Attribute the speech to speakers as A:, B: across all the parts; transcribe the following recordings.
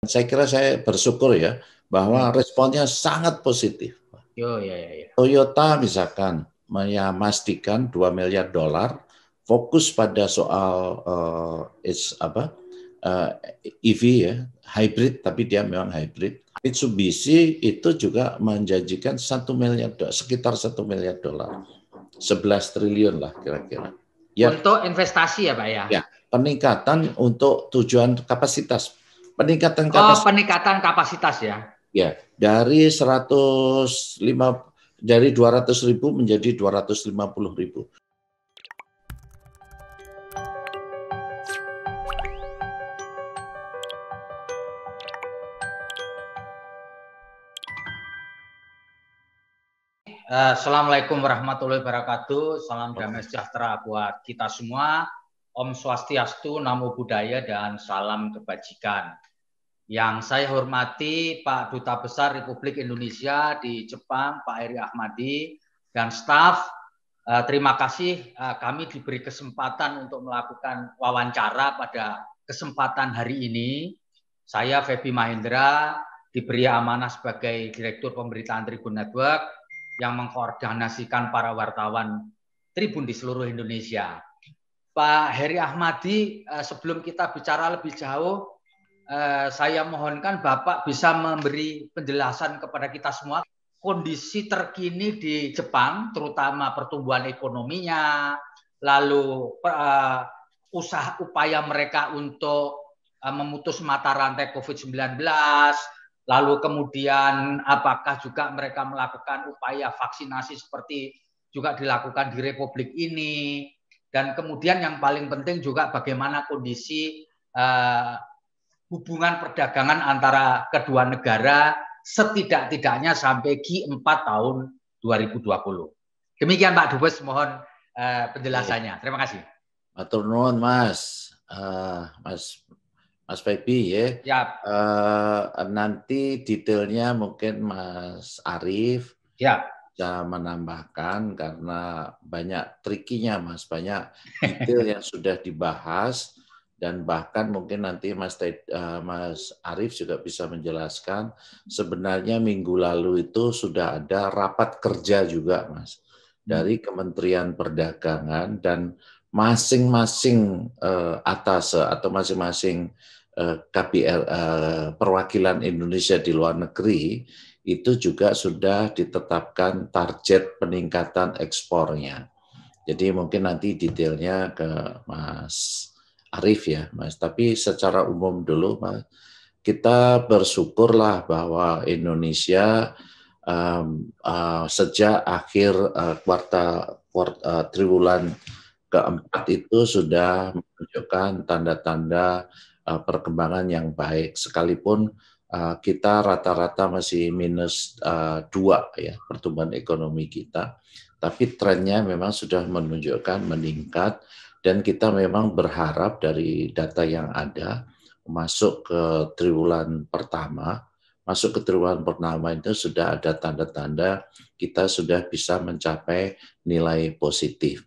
A: Saya kira saya bersyukur ya bahwa responnya sangat positif. Toyota misalkan memastikan $2 miliar fokus pada soal EV ya, hybrid, tapi dia memang hybrid. Mitsubishi itu juga menjanjikan sekitar $1 miliar, 11 triliun lah kira-kira.
B: Ya, untuk investasi ya Pak ya?
A: Ya, peningkatan untuk tujuan kapasitas. Peningkatan
B: kapasitas ya?
A: Ya, dari 200.000 menjadi 250.000.
B: Assalamualaikum warahmatullahi wabarakatuh. Salam damai sejahtera buat kita semua. Om Swastiastu, Namo Buddhaya, dan salam kebajikan. Yang saya hormati Pak Duta Besar Republik Indonesia di Jepang, Pak Heri Ahmadi, dan staf. Terima kasih kami diberi kesempatan untuk melakukan wawancara pada kesempatan hari ini. Saya Febi Mahendra diberi amanah sebagai Direktur Pemberitaan Tribun Network yang mengkoordinasikan para wartawan Tribun di seluruh Indonesia. Pak Heri Ahmadi, sebelum kita bicara lebih jauh, saya mohonkan Bapak bisa memberi penjelasan kepada kita semua kondisi terkini di Jepang, terutama pertumbuhan ekonominya, lalu upaya mereka untuk memutus mata rantai COVID-19, lalu kemudian apakah juga mereka melakukan upaya vaksinasi seperti juga dilakukan di Republik ini, dan kemudian yang paling penting juga bagaimana kondisi hubungan perdagangan antara kedua negara setidak-tidaknya sampai Q4 tahun 2020. Demikian Pak Dubes, mohon penjelasannya. Terima kasih.
A: Matur nuwun Mas. Mas Febi ya. Nanti detailnya mungkin Mas Arief bisa menambahkan karena banyak trikinya Mas, banyak detail yang sudah dibahas. Dan bahkan mungkin nanti Mas Arief juga bisa menjelaskan, sebenarnya minggu lalu itu sudah ada rapat kerja juga Mas, dari Kementerian Perdagangan, dan masing-masing atase atau masing-masing perwakilan Indonesia di luar negeri itu juga sudah ditetapkan target peningkatan ekspornya. Jadi mungkin nanti detailnya ke Mas Arief ya Mas, tapi secara umum dulu Mas, kita bersyukurlah bahwa Indonesia sejak akhir triwulan keempat itu sudah menunjukkan tanda-tanda perkembangan yang baik, sekalipun kita rata-rata masih minus 2 ya pertumbuhan ekonomi kita, tapi trennya memang sudah menunjukkan meningkat. Dan kita memang berharap dari data yang ada masuk ke triwulan pertama itu sudah ada tanda-tanda kita sudah bisa mencapai nilai positif.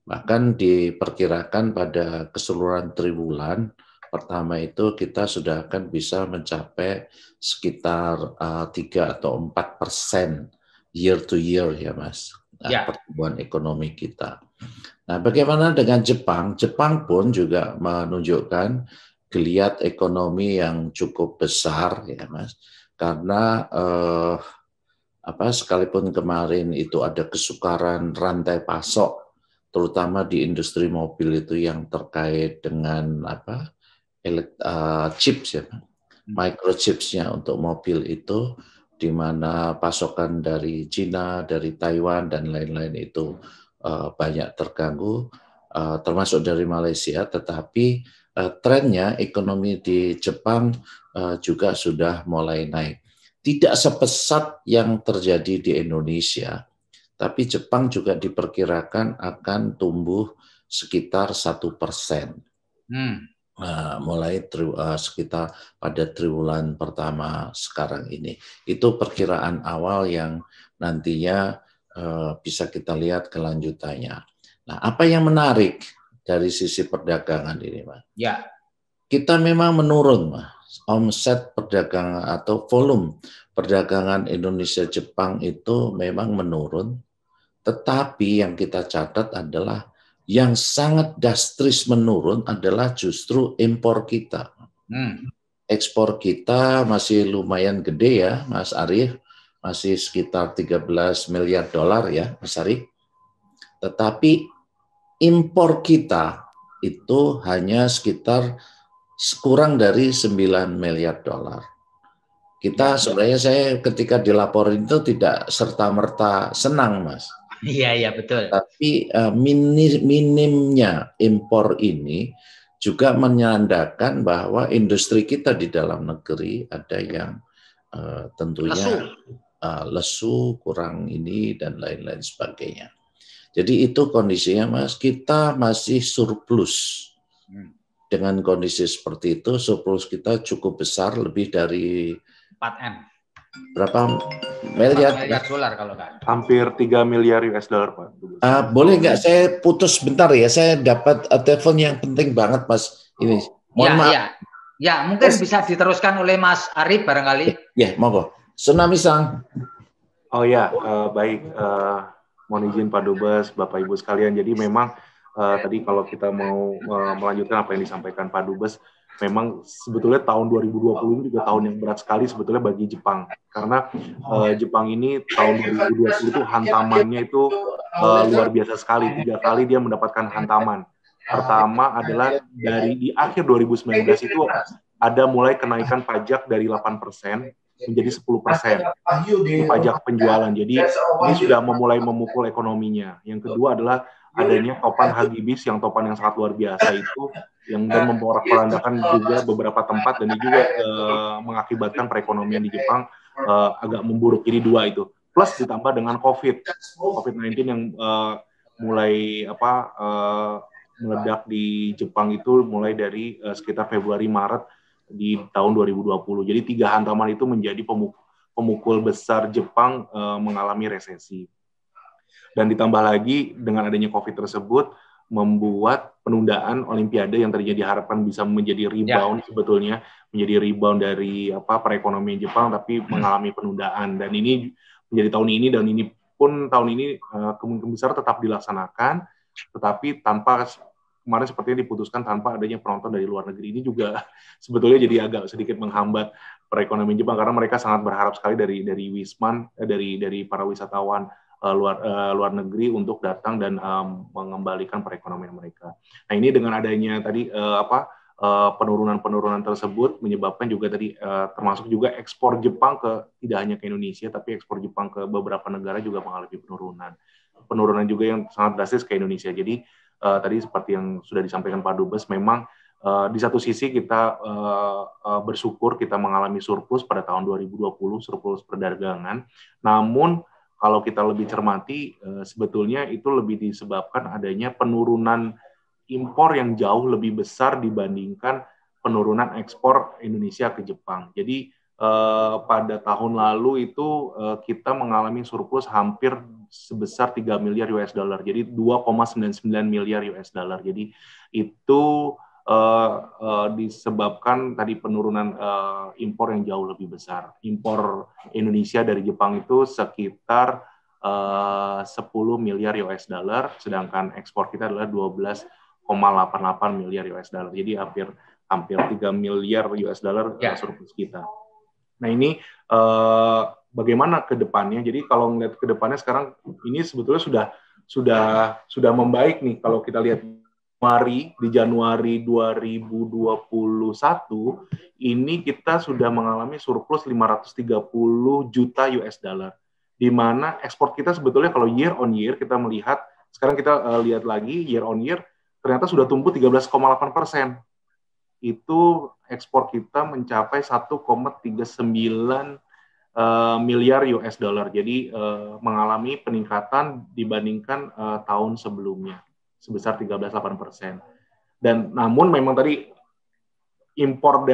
A: Bahkan diperkirakan pada keseluruhan triwulan pertama itu kita sudah akan bisa mencapai sekitar 3 atau 4% year to year ya Mas. Pertumbuhan ekonomi kita. Nah, bagaimana dengan Jepang? Jepang pun juga menunjukkan geliat ekonomi yang cukup besar ya Mas. Karena sekalipun kemarin itu ada kesukaran rantai pasok, terutama di industri mobil itu yang terkait dengan chips ya, microchipsnya untuk mobil itu, di mana pasokan dari Cina, dari Taiwan dan lain-lain itu banyak terganggu, termasuk dari Malaysia, tetapi trennya ekonomi di Jepang juga sudah mulai naik. Tidak sepesat yang terjadi di Indonesia, tapi Jepang juga diperkirakan akan tumbuh sekitar 1%. Mulai sekitar pada triwulan pertama sekarang ini. Itu perkiraan awal yang nantinya bisa kita lihat kelanjutannya. Nah, apa yang menarik dari sisi perdagangan ini, Mas?
B: Ya.
A: Kita memang menurun, Mas. omset perdagangan atau volume perdagangan Indonesia-Jepang itu memang menurun, tetapi yang kita catat adalah yang sangat drastis menurun adalah justru impor kita. Ekspor kita masih lumayan gede ya, Mas Arief, masih sekitar 13 miliar dolar ya, Mas Arief. Tetapi impor kita itu hanya sekitar kurang dari 9 miliar dolar. Kita sebenarnya saya ketika dilaporin itu tidak serta-merta senang, Mas.
B: Iya, betul.
A: Tapi minimnya impor ini juga menandakan bahwa industri kita di dalam negeri ada yang tentunya lesu, kurang ini, dan lain-lain sebagainya. Jadi itu kondisinya, Mas. Kita masih surplus. Dengan kondisi seperti itu, surplus kita cukup besar, lebih dari
B: 4M.
A: Berapa miliar?
B: 4 miliar dolar kalau kan.
C: Hampir 3 miliar US dollar, Pak.
A: Boleh nggak saya putus bentar ya? Saya dapat telepon yang penting banget, Mas. Ini. Mohon maaf.
B: Ya, mungkin bisa diteruskan oleh Mas Arief barangkali.
A: Ya, monggo. Tsunami-san.
C: Oh ya, baik. Mohon izin Pak Dubes, Bapak Ibu sekalian. Jadi memang tadi kalau kita mau melanjutkan apa yang disampaikan Pak Dubes, memang sebetulnya tahun 2020 ini juga tahun yang berat sekali sebetulnya bagi Jepang. Karena Jepang ini tahun 2020 itu hantamannya itu luar biasa sekali. 3 kali dia mendapatkan hantaman. Pertama adalah di akhir 2019 itu ada mulai kenaikan pajak dari 8% menjadi 10%. Itu pajak penjualan. Jadi ini sudah memulai memukul ekonominya. Yang kedua adalah adanya topan Hagibis yang topan yang sangat luar biasa itu yang dan memporak-porandakan juga beberapa tempat dan ini juga mengakibatkan perekonomian di Jepang agak memburuk. Jadi 2 itu. Plus ditambah dengan COVID-19 yang mulai meledak di Jepang itu mulai dari sekitar Februari Maret di tahun 2020. Jadi 3 hantaman itu menjadi pemukul besar Jepang mengalami resesi. Dan ditambah lagi dengan adanya COVID tersebut membuat penundaan Olimpiade yang tadinya diharapkan bisa menjadi rebound sebetulnya menjadi rebound dari perekonomian Jepang tapi mengalami penundaan dan ini menjadi tahun ini dan ini pun tahun ini kemungkinan besar tetap dilaksanakan tetapi tanpa kemarin sepertinya diputuskan tanpa adanya penonton dari luar negeri. Ini juga sebetulnya jadi agak sedikit menghambat perekonomian Jepang karena mereka sangat berharap sekali dari Wisman dari para wisatawan luar negeri untuk datang dan mengembalikan perekonomian mereka. Nah ini dengan adanya tadi penurunan tersebut menyebabkan juga tadi termasuk juga ekspor Jepang tidak hanya ke Indonesia tapi ekspor Jepang ke beberapa negara juga mengalami penurunan juga yang sangat drastis ke Indonesia. Jadi tadi seperti yang sudah disampaikan Pak Dubes memang di satu sisi kita bersyukur kita mengalami surplus pada tahun 2020 surplus perdagangan. Namun kalau kita lebih cermati, sebetulnya itu lebih disebabkan adanya penurunan impor yang jauh lebih besar dibandingkan penurunan ekspor Indonesia ke Jepang. Jadi pada tahun lalu itu kita mengalami surplus hampir sebesar 3 miliar US dollar. Jadi 2,99 miliar US dollar. Jadi itu disebabkan tadi penurunan impor yang jauh lebih besar. Impor Indonesia dari Jepang itu sekitar 10 miliar US dollar, sedangkan ekspor kita adalah 12,88 miliar US dollar. Jadi hampir 3 miliar US dollar surplus kita. Nah ini bagaimana ke depannya? Jadi kalau melihat ke depannya sekarang ini sebetulnya sudah membaik nih kalau kita lihat di Januari 2021 ini kita sudah mengalami surplus 530 juta US dollar. Di mana ekspor kita sebetulnya kalau year on year kita melihat sekarang kita lihat lagi year on year ternyata sudah tumbuh 13,8%. Itu ekspor kita mencapai 1,39 miliar US dollar. Jadi mengalami peningkatan dibandingkan tahun sebelumnya sebesar 13,8%. Dan namun memang tadi impor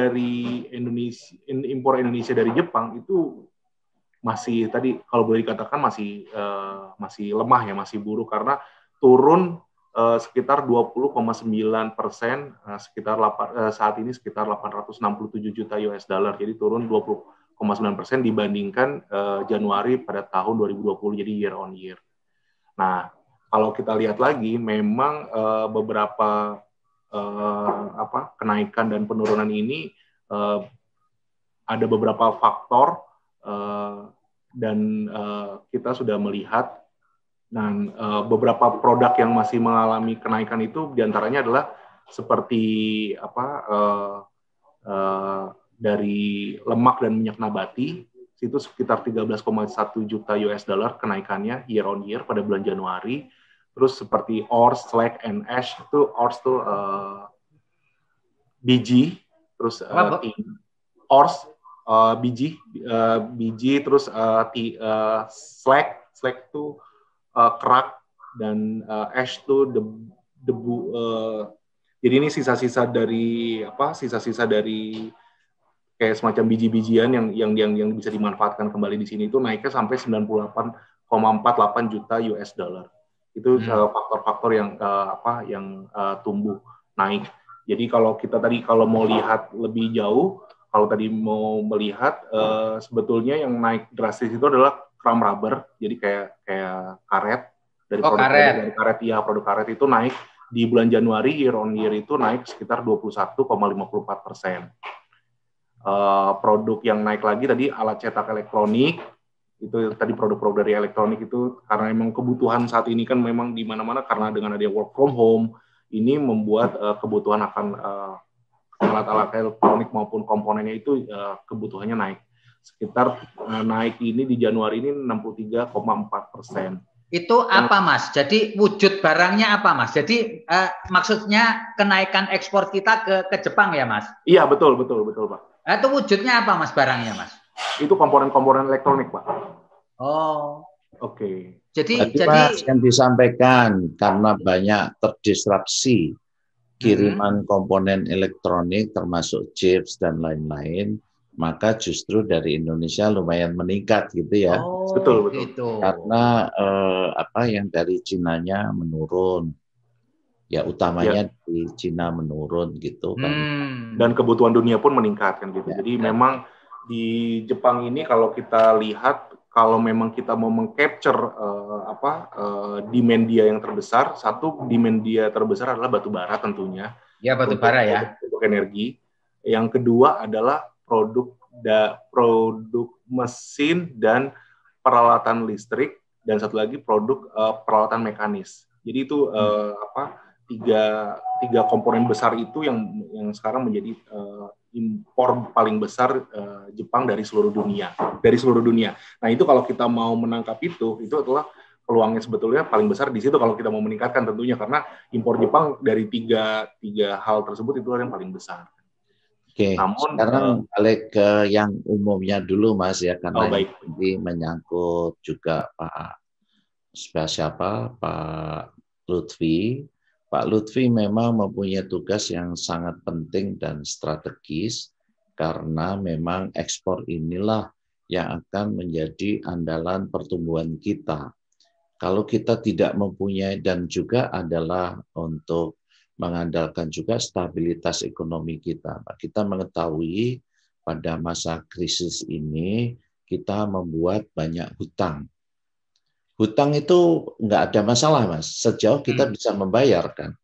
C: Indonesia dari Jepang itu masih tadi kalau boleh dikatakan masih lemah ya, masih buruk karena turun sekitar 20,9%, saat ini sekitar 867 juta US dollar, jadi turun 20,9% dibandingkan Januari pada tahun 2020, jadi year on year. Nah, kalau kita lihat lagi, memang beberapa kenaikan dan penurunan ini ada beberapa faktor, dan kita sudah melihat. Dan beberapa produk yang masih mengalami kenaikan itu diantaranya adalah seperti dari lemak dan minyak nabati, itu sekitar 13,1 juta US dollar kenaikannya year on year pada bulan Januari. Terus seperti ors, slag, and ash, itu ors itu biji, terus ors biji, terus slag itu kerak, dan ash itu debu. Jadi ini sisa-sisa dari kayak semacam biji-bijian yang bisa dimanfaatkan kembali di sini, itu naiknya sampai 98,48 juta US dollar. Itu faktor-faktor yang tumbuh naik. Jadi kalau mau lihat lebih jauh, kalau tadi mau melihat sebetulnya yang naik drastis itu adalah chrome rubber, jadi kayak karet, dari produk karet itu naik di bulan Januari year on year itu naik sekitar 21,54%. Produk yang naik lagi tadi alat cetak elektronik, itu tadi produk-produk dari elektronik itu karena memang kebutuhan saat ini kan memang di mana-mana, karena dengan ada work from home ini membuat kebutuhan akan alat-alat elektronik maupun komponennya itu kebutuhannya naik. Sekitar naik ini di Januari ini 63,4%.
B: Itu apa, Mas? Jadi wujud barangnya apa, Mas? Jadi maksudnya kenaikan ekspor kita ke Jepang ya, Mas?
C: Iya, betul, Pak.
B: Itu wujudnya apa, Mas, barangnya, Mas?
C: Itu komponen-komponen elektronik, Pak.
B: Oh.
C: Oke.
A: Jadi Mas, yang disampaikan karena banyak terdisrupsi kiriman komponen elektronik termasuk chips dan lain-lain, maka justru dari Indonesia lumayan meningkat gitu ya.
B: Oh,
C: betul.
A: Karena yang dari Cinanya menurun, ya utamanya di Cina menurun gitu kan.
C: Dan kebutuhan dunia pun meningkat kan gitu. Jadi memang di Jepang ini kalau kita lihat, kalau memang kita mau mengcapture demand dia yang terbesar, satu demand dia terbesar adalah batu bara tentunya.
B: Ya, batu bara ya.
C: Untuk energi. Yang kedua adalah produk mesin dan peralatan listrik, dan satu lagi produk peralatan mekanis. Jadi itu tiga komponen besar itu yang sekarang menjadi impor paling besar Jepang dari seluruh dunia. Nah, itu kalau kita mau menangkap itu adalah peluangnya sebetulnya paling besar di situ kalau kita mau meningkatkan tentunya, karena impor Jepang dari tiga hal tersebut itu yang paling besar.
A: Oke, sekarang balik ke yang umumnya dulu, Mas, ya, karena ini menyangkut juga Pak Lutfi. Pak Lutfi memang mempunyai tugas yang sangat penting dan strategis, karena memang ekspor inilah yang akan menjadi andalan pertumbuhan kita. Kalau kita tidak mempunyai, dan juga adalah untuk mengandalkan juga stabilitas ekonomi kita. Kita mengetahui pada masa krisis ini kita membuat banyak hutang. Hutang itu nggak ada masalah, Mas, sejauh kita bisa membayar kan.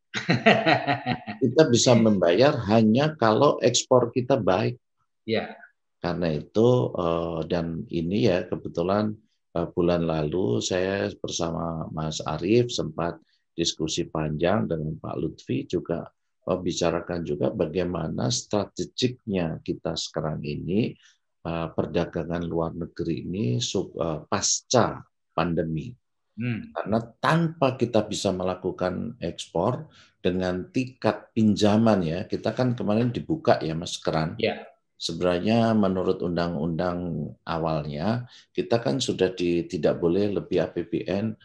A: Kita bisa membayar hanya kalau ekspor kita baik.
B: Ya.
A: Karena itu dan ini ya kebetulan bulan lalu saya bersama Mas Arief sempat diskusi panjang dengan Pak Lutfi, juga membicarakan juga bagaimana strategiknya kita sekarang ini perdagangan luar negeri ini pasca pandemi. Karena tanpa kita bisa melakukan ekspor dengan tingkat pinjaman ya, kita kan kemarin dibuka ya Mas keran.
B: Ya.
A: Sebenarnya menurut undang-undang awalnya kita kan sudah tidak boleh lebih APBN,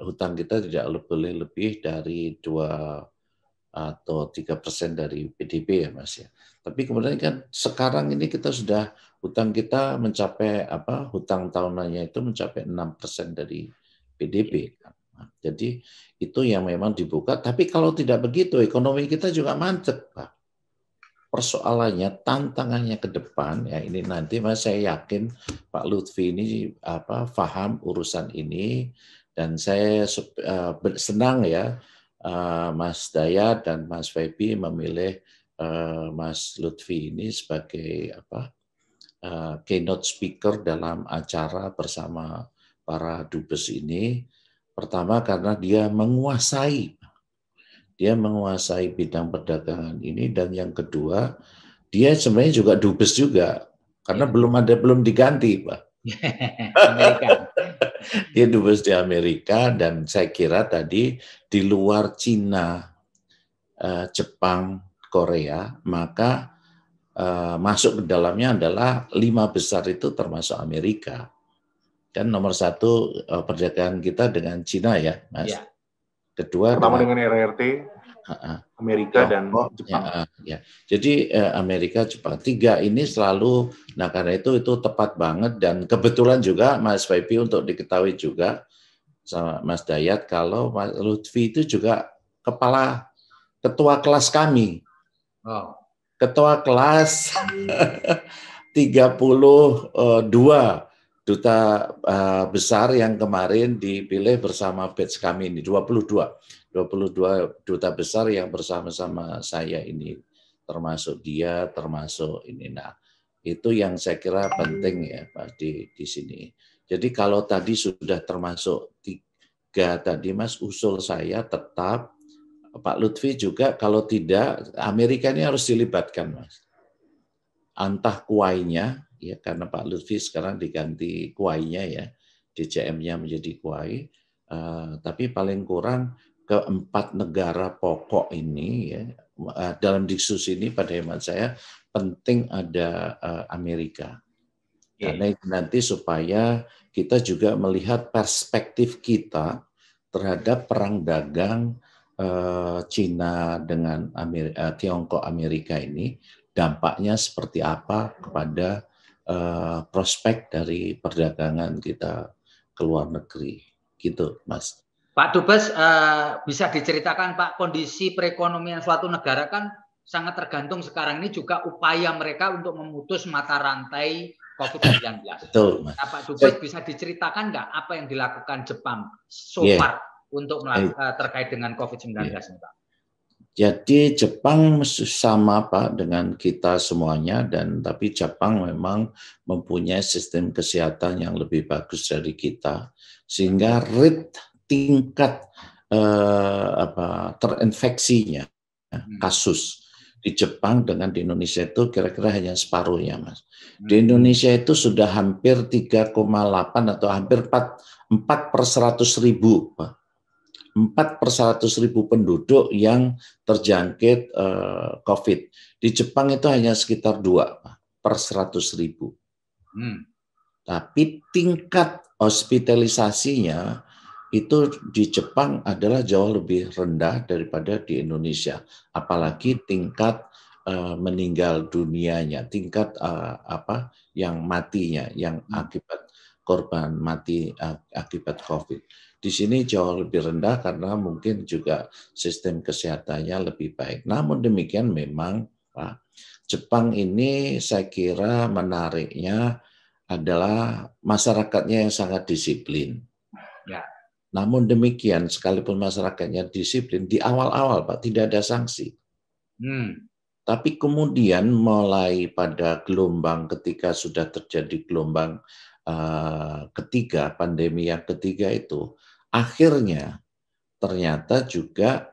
A: hutang kita tidak boleh lebih dari 2 atau 3% dari PDB ya Mas ya. Tapi kemudian kan sekarang ini kita sudah hutang kita mencapai hutang tahunannya itu mencapai 6% dari PDB. Nah, jadi itu yang memang dibuka. Tapi kalau tidak begitu, ekonomi kita juga mandek, Pak. Persoalannya, tantangannya ke depan, ya ini nanti Mas, saya yakin Pak Lutfi ini paham urusan ini, dan saya senang ya Mas Dayat dan Mas Febi memilih Mas Lutfi ini sebagai keynote speaker dalam acara bersama para dubes ini. Pertama karena dia menguasai bidang perdagangan ini, dan yang kedua dia sebenarnya juga dubes juga karena belum diganti, Pak.
B: Amerika.
A: Dia dubes di Amerika, dan saya kira tadi di luar Cina, Jepang, Korea, maka masuk ke dalamnya adalah 5 besar itu termasuk Amerika. Kan nomor 1 perdagangan kita dengan Cina ya, Mas. Ya. Kedua
C: pertama dengan RRT, Amerika dan Jepang.
A: Ya. Jadi Amerika, Jepang, 3 ini selalu. Nah karena itu tepat banget, dan kebetulan juga Mas Febi untuk diketahui juga sama Mas Dayat kalau Mas Lutfi itu juga ketua kelas kami. Ketua kelas 32 duta besar yang kemarin dipilih bersama batch kami ini, 22 duta besar yang bersama-sama saya ini, termasuk dia, termasuk ini. Nah, itu yang saya kira penting ya Pak di sini. Jadi kalau tadi sudah termasuk 3 tadi Mas, usul saya tetap Pak Lutfi juga, kalau tidak Amerika ini harus dilibatkan Mas. Entah kuainya, ya karena Pak Lutfi sekarang diganti kuainya ya, DCM-nya menjadi kuai, tapi paling kurang ke-4 negara pokok ini ya, dalam diskusi ini pada hemat saya penting ada Amerika. Karena itu nanti supaya kita juga melihat perspektif kita terhadap perang dagang Cina dengan Tiongkok Amerika ini, dampaknya seperti apa kepada prospek dari perdagangan kita ke luar negeri, gitu, Mas.
B: Pak Dubes, bisa diceritakan Pak, kondisi perekonomian suatu negara kan sangat tergantung sekarang ini juga upaya mereka untuk memutus mata rantai COVID-19.
A: Betul, Mas.
B: Nah, Pak Dubes bisa diceritakan nggak apa yang dilakukan Jepang so far untuk terkait dengan COVID-19 ini, Pak?
A: Jadi Jepang sama Pak dengan kita semuanya, dan tapi Jepang memang mempunyai sistem kesehatan yang lebih bagus dari kita, sehingga rate tingkat terinfeksinya kasus di Jepang dengan di Indonesia itu kira-kira hanya separuhnya, Mas. Di Indonesia itu sudah hampir 3,8 atau hampir 4 per 100.000, Pak. 4 per 100.000 penduduk yang terjangkit COVID. Di Jepang itu hanya sekitar 2 per 100.000. Tapi tingkat hospitalisasinya itu di Jepang adalah jauh lebih rendah daripada di Indonesia. Apalagi tingkat meninggal dunianya, tingkat yang matinya, yang akibat korban mati akibat COVID. Di sini jauh lebih rendah karena mungkin juga sistem kesehatannya lebih baik. Namun demikian memang Pak, Jepang ini saya kira menariknya adalah masyarakatnya yang sangat disiplin. Ya. Namun demikian sekalipun masyarakatnya disiplin, di awal-awal Pak tidak ada sanksi. Tapi kemudian mulai pada gelombang ketika sudah terjadi gelombang ketiga, pandemi yang ketiga itu, akhirnya ternyata juga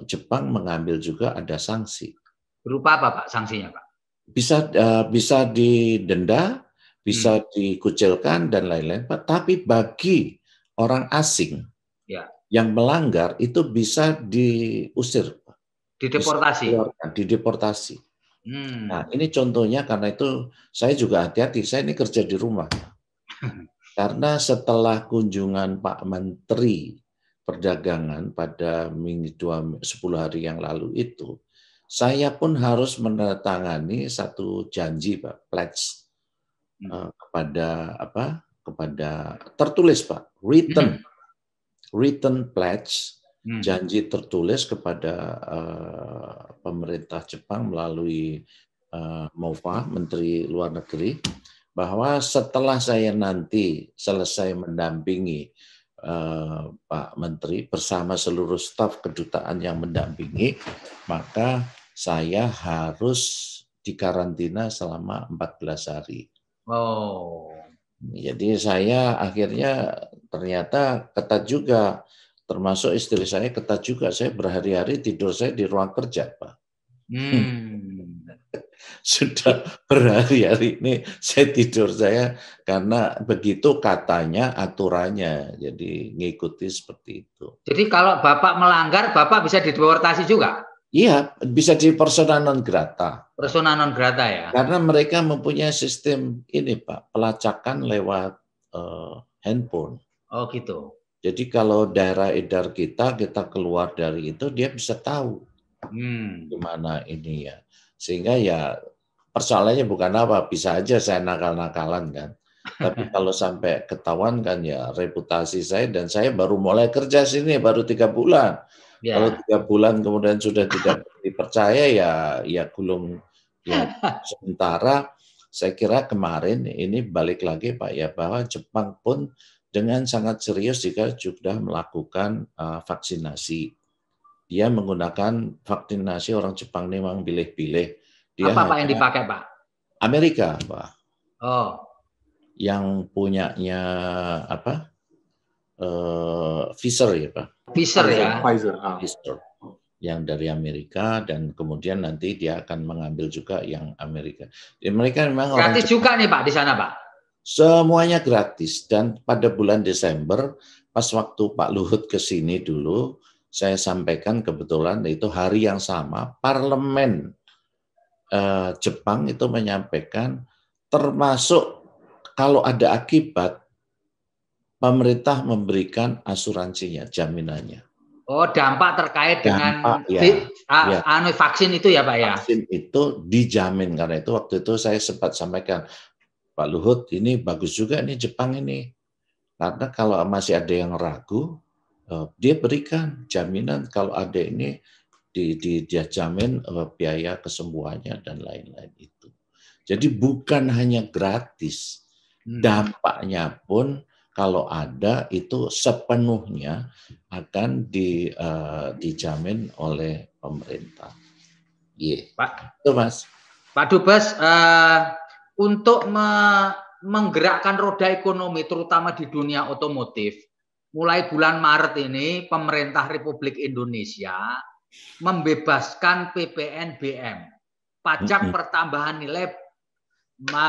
A: Jepang mengambil juga ada sanksi.
B: Berupa apa Pak sanksinya Pak?
A: Bisa didenda, bisa dikucilkan dan lain-lain Pak. Tapi bagi orang asing yang melanggar itu bisa diusir Pak.
B: Dideportasi.
A: Dideportasi. Nah ini contohnya, karena itu saya juga hati-hati, saya ini kerja di rumah. Karena setelah kunjungan Pak Menteri Perdagangan pada 10 hari yang lalu itu, saya pun harus menandatangani satu janji Pak, pledge kepada tertulis Pak, written written pledge, janji tertulis kepada pemerintah Jepang melalui MOFA, Menteri Luar Negeri, bahwa setelah saya nanti selesai mendampingi Pak Menteri bersama seluruh staf kedutaan yang mendampingi, maka saya harus dikarantina selama 14 hari.
B: Oh.
A: Jadi saya akhirnya ternyata ketat juga, termasuk istri saya ketat juga. Saya berhari-hari tidur saya di ruang kerja, Pak. Sudah berhari-hari ini saya tidur saya karena begitu katanya aturannya. Jadi ngikuti seperti itu.
B: Jadi kalau Bapak melanggar, Bapak bisa dideportasi juga?
A: Iya, bisa di persona non grata.
B: Persona non grata ya?
A: Karena mereka mempunyai sistem ini, Pak, pelacakan lewat handphone.
B: Oh gitu.
A: Jadi kalau daerah edar kita keluar dari itu, dia bisa tahu gimana ini ya. Sehingga ya persoalannya bukan apa, bisa aja saya nakal-nakalan kan. Tapi kalau sampai ketahuan kan ya reputasi saya, dan saya baru mulai kerja sini baru 3 bulan. Ya. Kalau 3 bulan kemudian sudah tidak dipercaya ya gulung ya. Sementara saya kira kemarin ini balik lagi Pak ya, bahwa Jepang pun dengan sangat serius jika sudah melakukan vaksinasi. Dia menggunakan vaksinasi, orang Jepang ini memang pilih-pilih.
B: Apa Pak yang dipakai Pak?
A: Amerika Pak.
B: Oh.
A: Yang punyanya apa? Pfizer ya Pak.
B: Pfizer ya.
A: Pfizer. Yang dari Amerika, dan kemudian nanti dia akan mengambil juga yang Amerika. Jadi mereka memang
B: gratis orang juga nih Pak di sana Pak.
A: Semuanya gratis, dan pada bulan Desember pas waktu Pak Luhut ke sini dulu, saya sampaikan kebetulan itu hari yang sama parlemen Jepang itu menyampaikan termasuk kalau ada akibat pemerintah memberikan asuransinya, jaminannya.
B: Oh, dampak terkait dengan vaksin itu ya Pak ya?
A: Vaksin itu dijamin, karena itu waktu itu saya sempat sampaikan, Pak Luhut, ini bagus juga nih Jepang ini. Karena kalau masih ada yang ragu, dia berikan jaminan kalau ada ini, dia jamin biaya kesembuhannya dan lain-lain itu. Jadi bukan hanya gratis, dampaknya pun kalau ada itu sepenuhnya akan dijamin oleh pemerintah. Iya,
B: Pak.
A: Itu Mas.
B: Pak Dubes, untuk menggerakkan roda ekonomi terutama di dunia otomotif, mulai bulan Maret ini pemerintah Republik Indonesia membebaskan PPNBM, pajak pertambahan nilai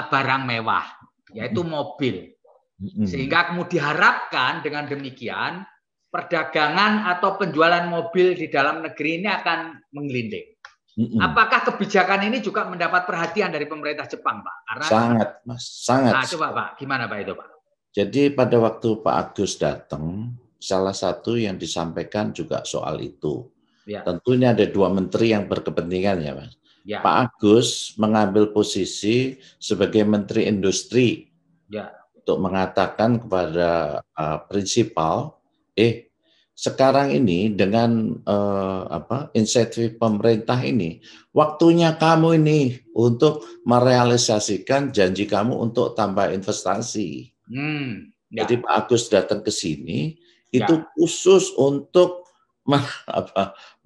B: barang mewah, yaitu mobil. Sehingga kemudian diharapkan dengan demikian perdagangan atau penjualan mobil di dalam negeri ini akan menggelinding. Apakah kebijakan ini juga mendapat perhatian dari pemerintah Jepang, Pak? Karena
A: sangat, Mas, sangat.
B: Nah, coba Pak, gimana Pak itu, Pak?
A: Jadi pada waktu Pak Agus datang, salah satu yang disampaikan juga soal itu. Ya. Tentunya ada 2 menteri yang berkepentingan ya, Mas. Ya. Pak Agus mengambil posisi sebagai Menteri Industri. Ya. Untuk mengatakan kepada prinsipal, sekarang ini dengan insentif pemerintah ini, waktunya kamu ini untuk merealisasikan janji kamu untuk tambah investasi. Ya. Jadi Pak Agus datang ke sini itu khusus untuk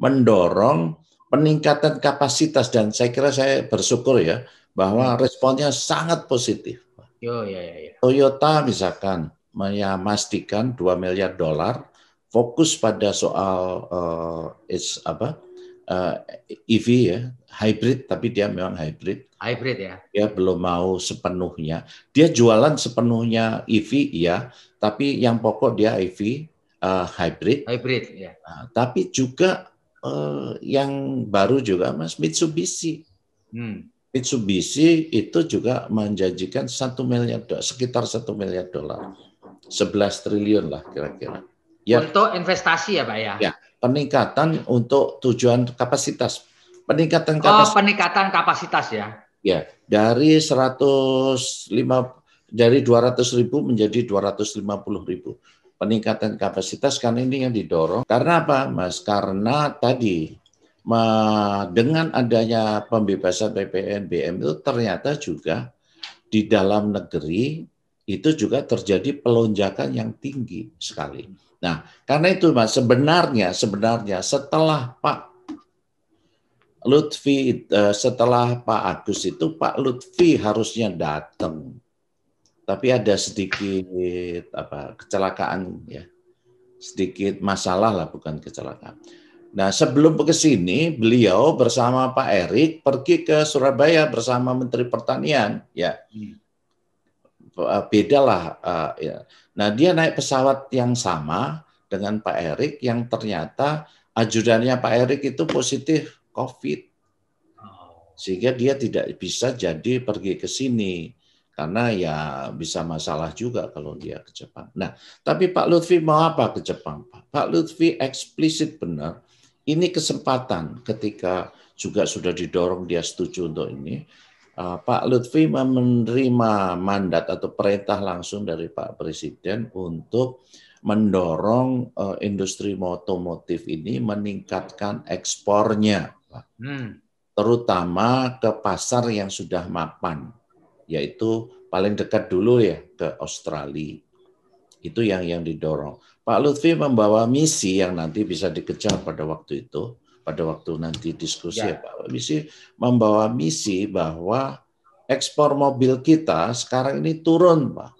A: mendorong peningkatan kapasitas, dan saya kira saya bersyukur ya bahwa responnya sangat positif. Toyota misalkan memastikan $2 miliar fokus pada soal EV ya, hybrid, tapi dia memang hybrid.
B: Hybrid ya.
A: Dia belum mau sepenuhnya. Dia jualan sepenuhnya EV ya, tapi yang pokok dia EV hybrid.
B: Hybrid ya.
A: Nah, tapi juga yang baru juga Mas, Mitsubishi. Mitsubishi itu juga menjanjikan sekitar $1 miliar, 11 triliun lah kira-kira.
B: Ya. Untuk investasi ya Pak ya?
A: Ya, peningkatan untuk tujuan kapasitas. Peningkatan
B: kapasitas ya?
A: Ya, dari 200.000 menjadi 250.000. peningkatan kapasitas kan ini yang didorong. Karena apa, Mas? Karena tadi dengan adanya pembebasan PPNBM itu ternyata juga di dalam negeri itu juga terjadi pelonjakan yang tinggi sekali. Nah, karena itu Mas, sebenarnya setelah Pak Lutfi, setelah Pak Agus itu, Pak Lutfi harusnya datang. Tapi ada sedikit kecelakaan ya. Sedikit masalah lah, bukan kecelakaan. Nah, sebelum ke sini beliau bersama Pak Erik pergi ke Surabaya bersama Menteri Pertanian ya. Bedalah ya. Nah, dia naik pesawat yang sama dengan Pak Erik yang ternyata ajudannya Pak Erik itu positif COVID. Sehingga dia tidak bisa jadi pergi ke sini karena ya bisa masalah juga kalau dia ke Jepang. Nah, tapi Pak Lutfi mau apa ke Jepang, Pak? Pak Lutfi eksplisit benar. Ini kesempatan ketika juga sudah didorong dia setuju untuk ini. Pak Lutfi menerima mandat atau perintah langsung dari Pak Presiden untuk mendorong industri otomotif ini meningkatkan ekspornya, Pak. Terutama ke pasar yang sudah mapan, yaitu paling dekat dulu ya ke Australia. Itu yang didorong. Pak Lutfi membawa misi yang nanti bisa dikejar pada waktu itu, pada waktu nanti diskusi ya Pak. Misi membawa misi bahwa ekspor mobil kita sekarang ini turun, Pak.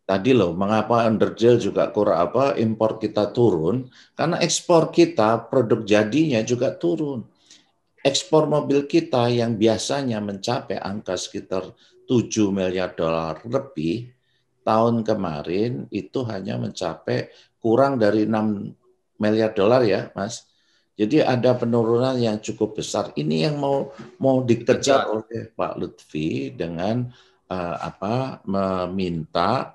A: Tadi loh, mengapa underdeal juga kurang impor kita turun? Karena ekspor kita produk jadinya juga turun. Ekspor mobil kita yang biasanya mencapai angka sekitar 7 miliar dolar lebih, tahun kemarin itu hanya mencapai kurang dari 6 miliar dolar ya, Mas. Jadi ada penurunan yang cukup besar. Ini yang mau dikejar oleh Pak Lutfi dengan meminta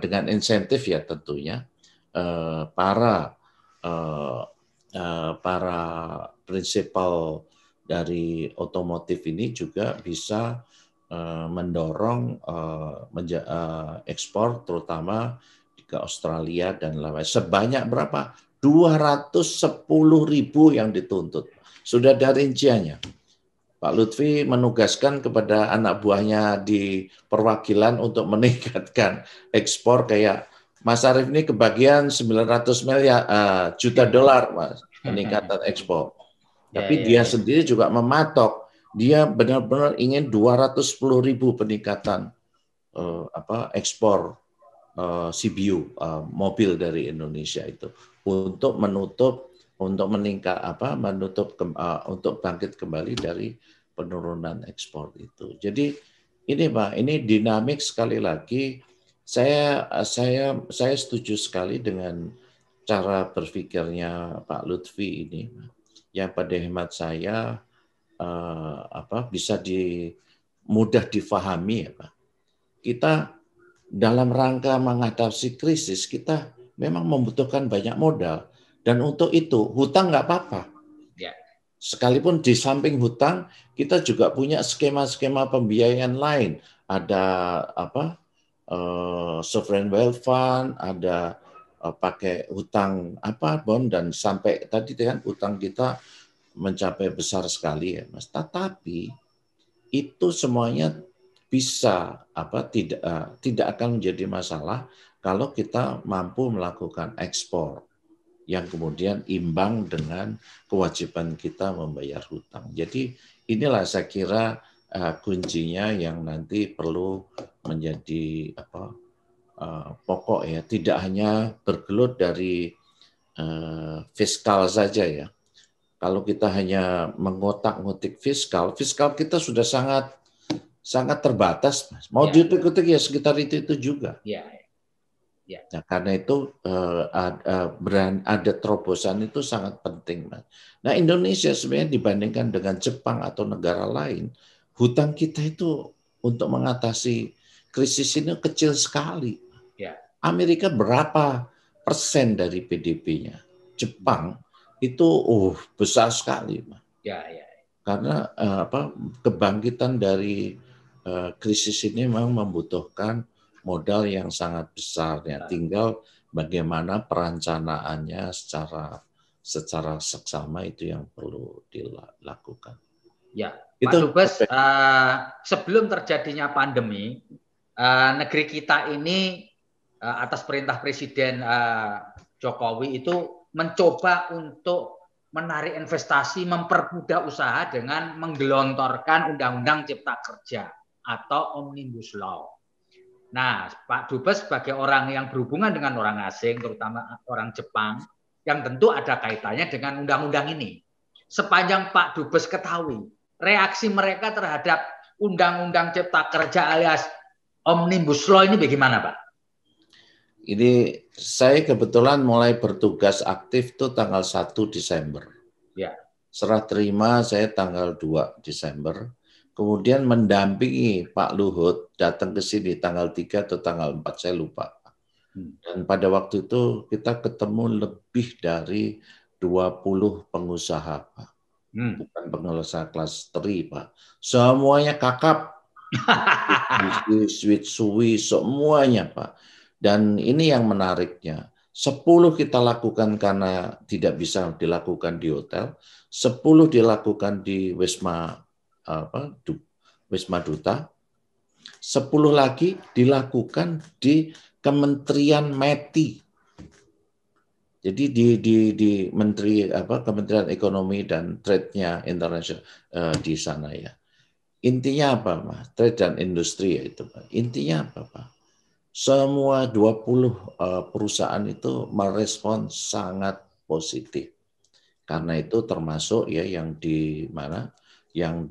A: dengan insentif ya tentunya para prinsipal dari otomotif ini juga bisa mendorong ekspor terutama ke Australia dan lain-lain. Sebanyak berapa? 210.000 yang dituntut. Sudah ada rinciannya. Pak Lutfi menugaskan kepada anak buahnya di perwakilan untuk meningkatkan ekspor kayak Mas Arief ini kebagian 900 miliar juta dolar Mas peningkatan ekspor. Tapi dia sendiri juga mematok, dia benar-benar ingin 210.000 peningkatan ekspor CBU mobil dari Indonesia itu untuk untuk bangkit kembali dari penurunan ekspor itu. Jadi ini Pak, ini dinamik sekali lagi. Saya setuju sekali dengan cara berpikirnya Pak Lutfi ini, yang pada hemat saya bisa mudah difahami ya Pak. Kita dalam rangka mengatasi krisis kita memang membutuhkan banyak modal dan untuk itu hutang nggak apa-apa. Sekalipun di samping hutang kita juga punya skema-skema pembiayaan lain. Ada sovereign wealth fund, ada pakai hutang bond dan sampai tadi kan hutang kita mencapai besar sekali ya Mas. Tetapi itu semuanya bisa tidak akan menjadi masalah kalau kita mampu melakukan ekspor yang kemudian imbang dengan kewajiban kita membayar hutang. Jadi inilah saya kira kuncinya yang nanti perlu menjadi pokok ya, tidak hanya bergelut dari fiskal saja ya. Kalau kita hanya mengotak-ngotik fiskal kita sudah sangat terbatas, Mas. Mau diutik-utik ya sekitar itu juga. Nah, karena itu ada terobosan itu sangat penting, Mas. Nah, Indonesia sebenarnya dibandingkan dengan Jepang atau negara lain, hutang kita itu untuk mengatasi krisis ini kecil sekali. Amerika berapa persen dari PDB-nya? Jepang itu besar sekali, Mas. Karena kebangkitan dari krisis ini memang membutuhkan modal yang sangat besar ya. Tinggal bagaimana perencanaannya secara seksama itu yang perlu dilakukan.
B: Ya, Pak Dubes, sebelum terjadinya pandemi, negeri kita ini atas perintah Presiden Jokowi itu mencoba untuk menarik investasi, mempermudah usaha dengan menggelontorkan Undang-Undang Cipta Kerja atau Omnibus Law. Nah, Pak Dubes sebagai orang yang berhubungan dengan orang asing, terutama orang Jepang, yang tentu ada kaitannya dengan undang-undang ini. Sepanjang Pak Dubes ketahui, reaksi mereka terhadap Undang-Undang Cipta Kerja alias Omnibus Law ini bagaimana, Pak?
A: Ini saya kebetulan mulai bertugas aktif tuh tanggal 1 Desember.
B: Ya.
A: Serah terima saya tanggal 2 Desember. Kemudian mendampingi Pak Luhut datang ke sini tanggal 3 atau tanggal 4, saya lupa. Dan pada waktu itu kita ketemu lebih dari 20 pengusaha, Pak. Bukan pengusaha kelas 3, Pak. Semuanya kakap. Sui, semuanya, Pak. Dan ini yang menariknya. 10 kita lakukan karena tidak bisa dilakukan di hotel. 10 dilakukan di Wisma Duta. 10 lagi dilakukan di Kementerian METI. Jadi di Kementerian Ekonomi dan Trade-nya internasional di sana ya. Intinya apa, Pak? Trade dan industri ya itu, Pak. Intinya apa, Pak? Semua 20 perusahaan itu merespon sangat positif. Karena itu termasuk ya yang di mana yang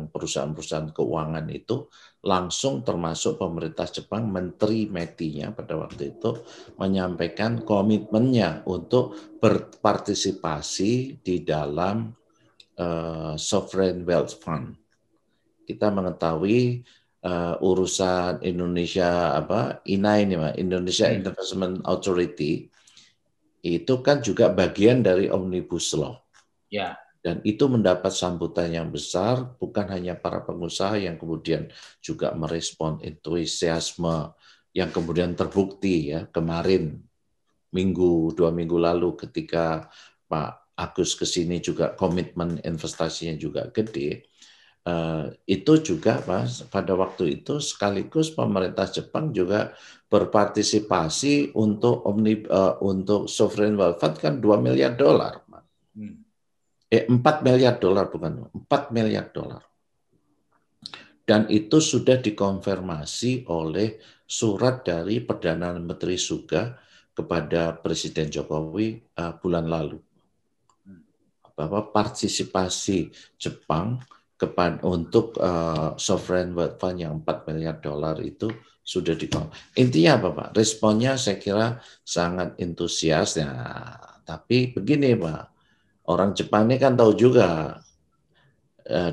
A: perusahaan-perusahaan keuangan itu langsung termasuk pemerintah Jepang, Menteri METI-nya pada waktu itu menyampaikan komitmennya untuk berpartisipasi di dalam Sovereign Wealth Fund. Kita mengetahui urusan Indonesia INA ini, Indonesia Investment Authority, itu kan juga bagian dari Omnibus Law.
B: Ya.
A: Dan itu mendapat sambutan yang besar, bukan hanya para pengusaha yang kemudian juga merespon entusiasme yang kemudian terbukti ya kemarin 2 minggu lalu ketika Pak Agus kesini juga komitmen investasinya juga gede. Itu juga Mas, pada waktu itu sekaligus pemerintah Jepang juga berpartisipasi untuk Sovereign Wealth Fund kan $2 miliar. 4 miliar dolar bukan, 4 miliar dolar. Dan itu sudah dikonfirmasi oleh surat dari Perdana Menteri Suga kepada Presiden Jokowi bulan lalu. Bahwa partisipasi Jepang untuk Sovereign Wealth Fund yang 4 miliar dolar itu sudah dikonfirmasi. Intinya apa, Pak? Responnya saya kira sangat antusias. Ya, tapi begini, Pak. Orang Jepang ini kan tahu juga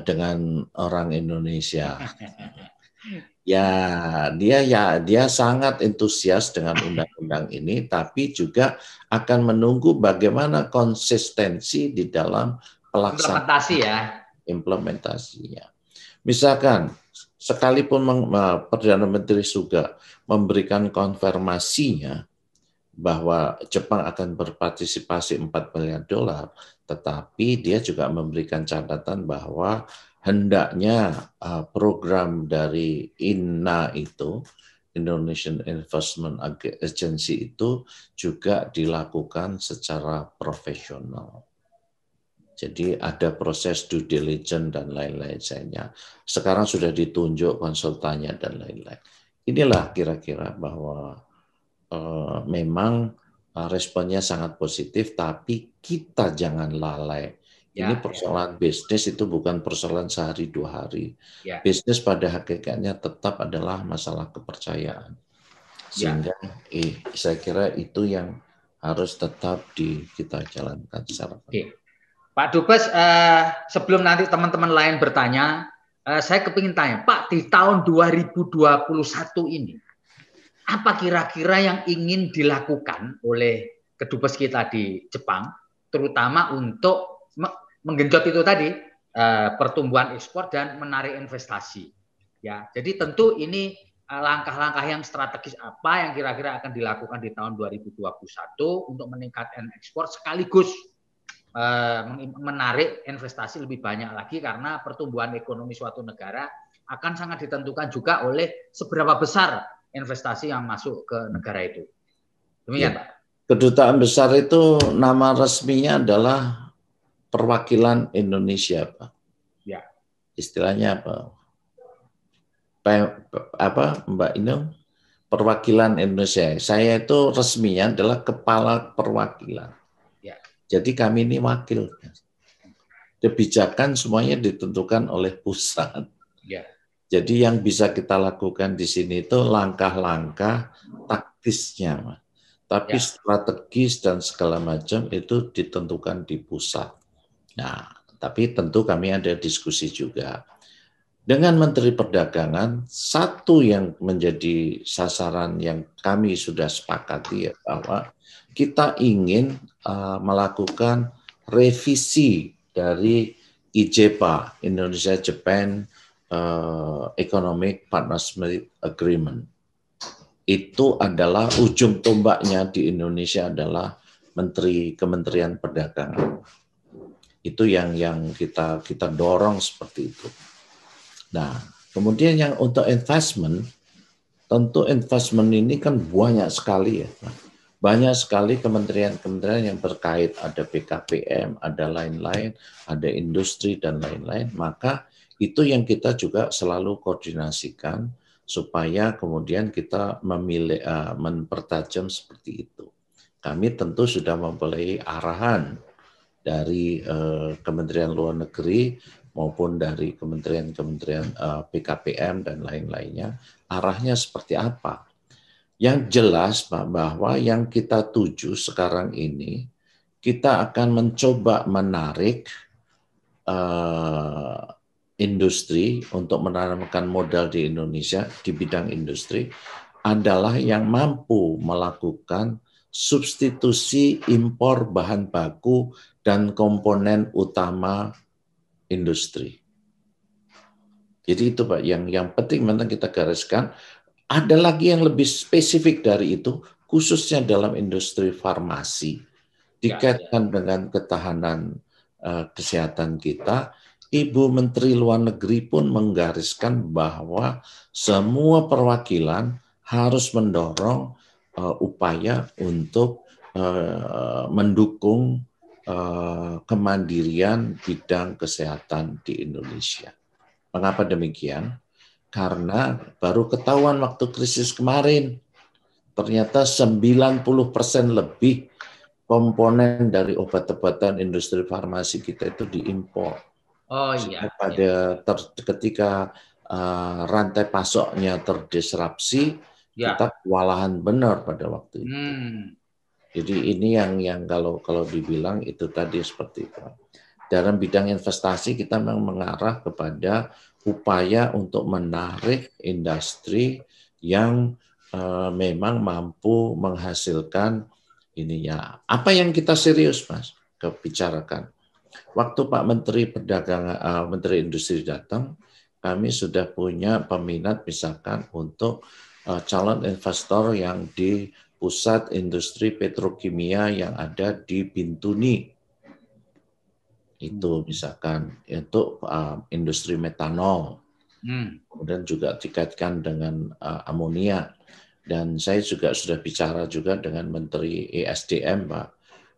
A: dengan orang Indonesia. Dia sangat antusias dengan undang-undang ini, tapi juga akan menunggu bagaimana konsistensi di dalam pelaksanaan implementasinya. Misalkan sekalipun Perdana Menteri Suga memberikan konfirmasinya bahwa Jepang akan berpartisipasi 4 miliar dolar, tetapi dia juga memberikan catatan bahwa hendaknya program dari INA itu, Indonesian Investment Agency itu juga dilakukan secara profesional. Jadi ada proses due diligence dan lain-lain lainnya. Sekarang sudah ditunjuk konsultannya dan lain-lain. Inilah kira-kira bahwa memang responnya sangat positif, tapi kita jangan lalai. Ini persoalan bisnis itu bukan persoalan sehari 2 hari. Bisnis pada hakikatnya tetap adalah masalah kepercayaan. Sehingga saya kira itu yang harus tetap kita jalankan secara baik.
B: Pak Dubes, sebelum nanti teman-teman lain bertanya, saya kepingin tanya, Pak, di tahun 2021 ini, apa kira-kira yang ingin dilakukan oleh kedubes kita di Jepang, terutama untuk menggenjot itu tadi pertumbuhan ekspor dan menarik investasi. Ya, jadi tentu ini langkah-langkah yang strategis apa yang kira-kira akan dilakukan di tahun 2021 untuk meningkatkan ekspor sekaligus menarik investasi lebih banyak lagi, karena pertumbuhan ekonomi suatu negara akan sangat ditentukan juga oleh seberapa besar investasi yang masuk ke negara itu. Demikian, Pak.
A: Kedutaan besar itu nama resminya adalah Perwakilan Indonesia, Pak.
B: Ya.
A: Istilahnya apa Mbak Inung? Perwakilan Indonesia. Saya itu resminya adalah Kepala Perwakilan. Ya. Jadi kami ini wakil. Kebijakan semuanya ditentukan oleh pusat. Ya. Jadi yang bisa kita lakukan di sini itu langkah-langkah taktisnya, Mas. Tapi strategis dan segala macam itu ditentukan di pusat. Nah, tapi tentu kami ada diskusi juga. Dengan Menteri Perdagangan, satu yang menjadi sasaran yang kami sudah sepakati ya, bahwa kita ingin melakukan revisi dari IJPA, Indonesia-Japan Economic Partnership Agreement. Itu adalah ujung tombaknya di Indonesia adalah Kementerian Perdagangan. Itu yang kita dorong seperti itu. Nah, kemudian yang untuk investment, tentu investment ini kan banyak sekali ya. Banyak sekali kementerian-kementerian yang terkait, ada BKPM, ada lain-lain, ada industri dan lain-lain. Maka itu yang kita juga selalu koordinasikan supaya kemudian kita mempertajam seperti itu. Kami tentu sudah mempunyai arahan dari Kementerian Luar Negeri maupun dari kementerian-kementerian BKPM dan lain-lainnya, arahnya seperti apa. Yang jelas Pak, bahwa yang kita tuju sekarang ini, kita akan mencoba menarik industri untuk menanamkan modal di Indonesia di bidang industri adalah yang mampu melakukan substitusi impor bahan baku dan komponen utama industri. Jadi itu Pak yang penting memang kita gariskan. Ada lagi yang lebih spesifik dari itu, khususnya dalam industri farmasi, dikaitkan dengan ketahanan kesehatan kita. Ibu Menteri Luar Negeri pun menggariskan bahwa semua perwakilan harus mendorong upaya untuk mendukung kemandirian bidang kesehatan di Indonesia. Mengapa demikian? Karena baru ketahuan waktu krisis kemarin, ternyata 90% lebih komponen dari obat-obatan industri farmasi kita itu diimpor.
B: Oh iya.
A: Ketika rantai pasoknya terdisrupsi, kita kewalahan benar pada waktu itu. Jadi ini yang kalau dibilang itu tadi seperti itu. Dalam bidang investasi kita memang mengarah kepada upaya untuk menarik industri yang memang mampu menghasilkan ininya. Apa yang kita serius Mas kebicarakan? Waktu Pak Menteri Perdagangan, Menteri Industri datang, kami sudah punya peminat misalkan untuk calon investor yang di pusat industri petrokimia yang ada di Bintuni. Itu misalkan untuk industri metanol. Kemudian juga dikaitkan dengan amonia. Dan saya juga sudah bicara juga dengan Menteri ESDM, Pak.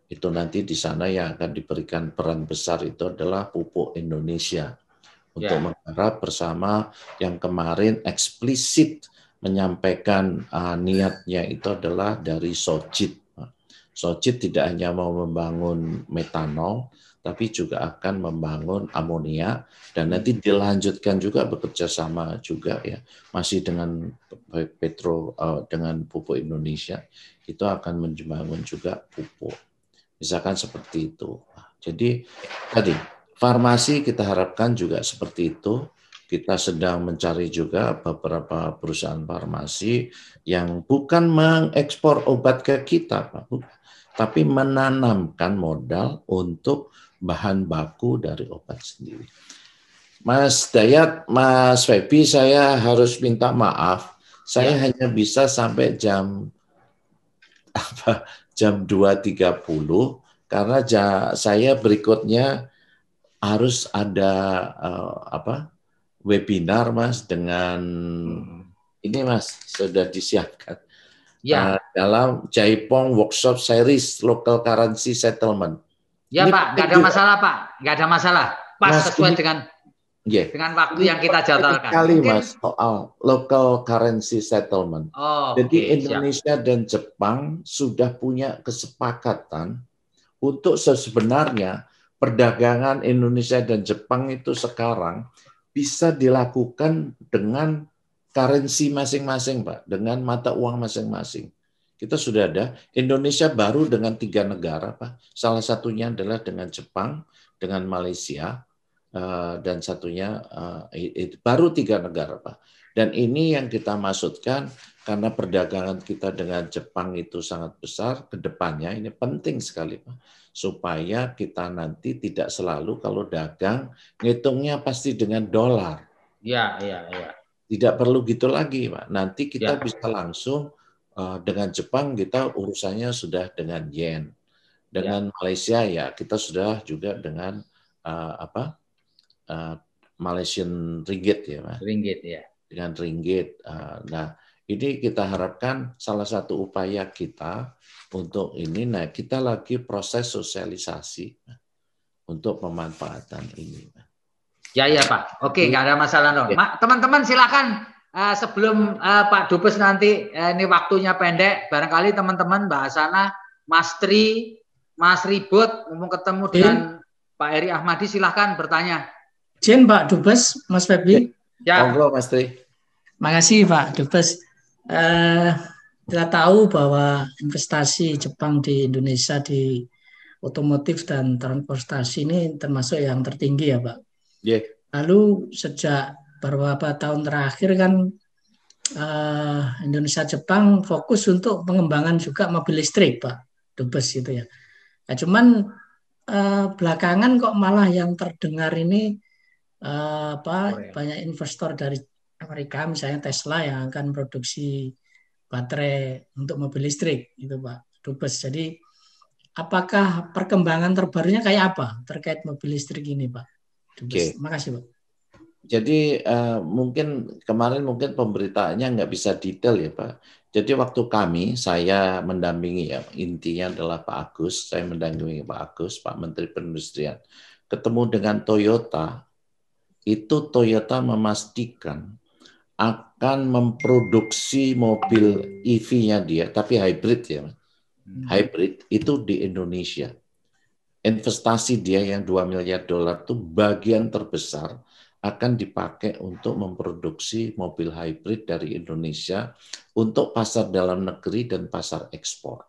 A: Itu nanti di sana yang akan diberikan peran besar itu adalah pupuk Indonesia. Untuk menggarap bersama yang kemarin eksplisit menyampaikan niatnya itu adalah dari Sojit. Sojit tidak hanya mau membangun metanol, tapi juga akan membangun amonia dan nanti dilanjutkan juga bekerja sama juga ya masih dengan dengan pupuk Indonesia itu akan membangun juga pupuk. Misalkan seperti itu. Jadi tadi farmasi kita harapkan juga seperti itu. Kita sedang mencari juga beberapa perusahaan farmasi yang bukan mengekspor obat ke kita, Pak, tapi menanamkan modal untuk bahan baku dari obat sendiri. Mas Dayat, Mas Febi, saya harus minta maaf. Saya hanya bisa sampai jam 2.30 karena saya berikutnya harus ada webinar Mas dengan ini Mas sudah disiapkan dalam Jaipong Workshop Series Local Currency Settlement.
B: Ya ini Pak, nggak ada masalah Pak, nggak ada masalah. Pas Mas, sesuai dengan waktu yang kita jadwalkan.
A: Sekali Mas soal local currency settlement. Jadi Indonesia dan Jepang sudah punya kesepakatan untuk sebenarnya perdagangan Indonesia dan Jepang itu sekarang bisa dilakukan dengan currency masing-masing Pak, dengan mata uang masing-masing. Kita sudah ada, Indonesia baru dengan 3 negara Pak. Salah satunya adalah dengan Jepang, dengan Malaysia, dan satunya baru 3 negara Pak. Dan ini yang kita maksudkan karena perdagangan kita dengan Jepang itu sangat besar ke depannya, ini penting sekali Pak, supaya kita nanti tidak selalu kalau dagang ngitungnya pasti dengan dolar.
B: Iya.
A: Tidak perlu gitu lagi Pak. Nanti kita bisa langsung dengan Jepang kita urusannya sudah dengan yen. Dengan Malaysia ya kita sudah juga dengan Malaysian ringgit ya Pak.
B: Ringgit ya.
A: Dengan ringgit. Nah, ini kita harapkan salah satu upaya kita untuk ini. Nah, kita lagi proses sosialisasi untuk pemanfaatan ini.
B: Ya Pak. Oke, nggak ada masalah dong. Teman-teman silakan sebelum Pak Dubes nanti ini waktunya pendek, barangkali teman-teman bahasana Mas Tri, Mas Ribut mau ketemu dengan Pak Heri Ahmadi, silahkan bertanya.
D: Izin Pak Dubes, Mas Febri.
A: Ya. Monggo Mas Tri.
D: Makasih Pak Dubes. Kita tahu bahwa investasi Jepang di Indonesia di otomotif dan transportasi ini termasuk yang tertinggi ya Pak.
A: Yeah.
D: Lalu sejak beberapa tahun terakhir kan Indonesia Jepang fokus untuk pengembangan juga mobil listrik Pak Dubes gitu ya. Nah, cuman belakangan kok malah yang terdengar ini banyak investor dari Amerika misalnya Tesla yang akan produksi baterai untuk mobil listrik itu Pak Dubes. Jadi apakah perkembangan terbarunya kayak apa terkait mobil listrik ini Pak Dubes? Terima kasih Pak.
A: Jadi mungkin kemarin pemberitaannya nggak bisa detail ya Pak. Jadi waktu saya mendampingi ya, intinya adalah Pak Agus, saya mendampingi Pak Agus, Pak Menteri Perindustrian, ketemu dengan Toyota, itu Toyota memastikan akan memproduksi mobil EV-nya dia, tapi hybrid ya, hybrid itu di Indonesia. Investasi dia yang $2 miliar itu bagian terbesar akan dipakai untuk memproduksi mobil hybrid dari Indonesia untuk pasar dalam negeri dan pasar ekspor.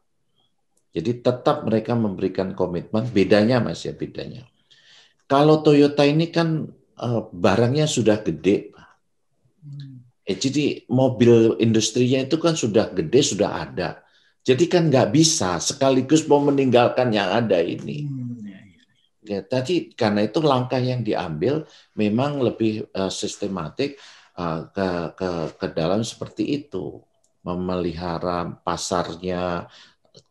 A: Jadi tetap mereka memberikan komitmen, bedanya Mas ya bedanya. Kalau Toyota ini kan barangnya sudah gede, Pak. Jadi mobil industrinya itu kan sudah gede, sudah ada. Jadi kan nggak bisa sekaligus mau meninggalkan yang ada ini. Ya, tadi karena itu langkah yang diambil memang lebih sistematik ke dalam seperti itu, memelihara pasarnya,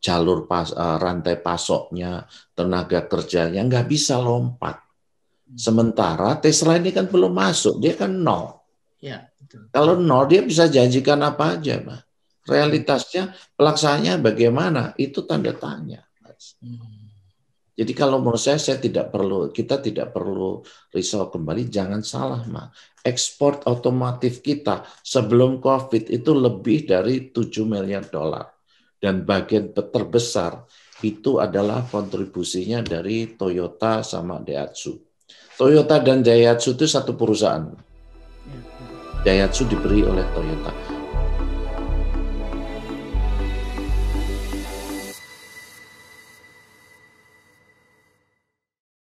A: jalur rantai pasoknya, tenaga kerjanya nggak bisa lompat. Sementara Tesla ini kan belum masuk, dia kan nol.
D: Ya, betul.
A: Kalau nol dia bisa janjikan apa aja, Pak. Realitasnya pelaksanaannya bagaimana? Itu tanda tanya. Jadi kalau menurut saya kita tidak perlu risau kembali, jangan salah, Mak. Ekspor otomotif kita sebelum COVID itu lebih dari $7 miliar. Dan bagian terbesar itu adalah kontribusinya dari Toyota sama Daihatsu. Toyota dan Daihatsu itu satu perusahaan. Daihatsu diberi oleh Toyota.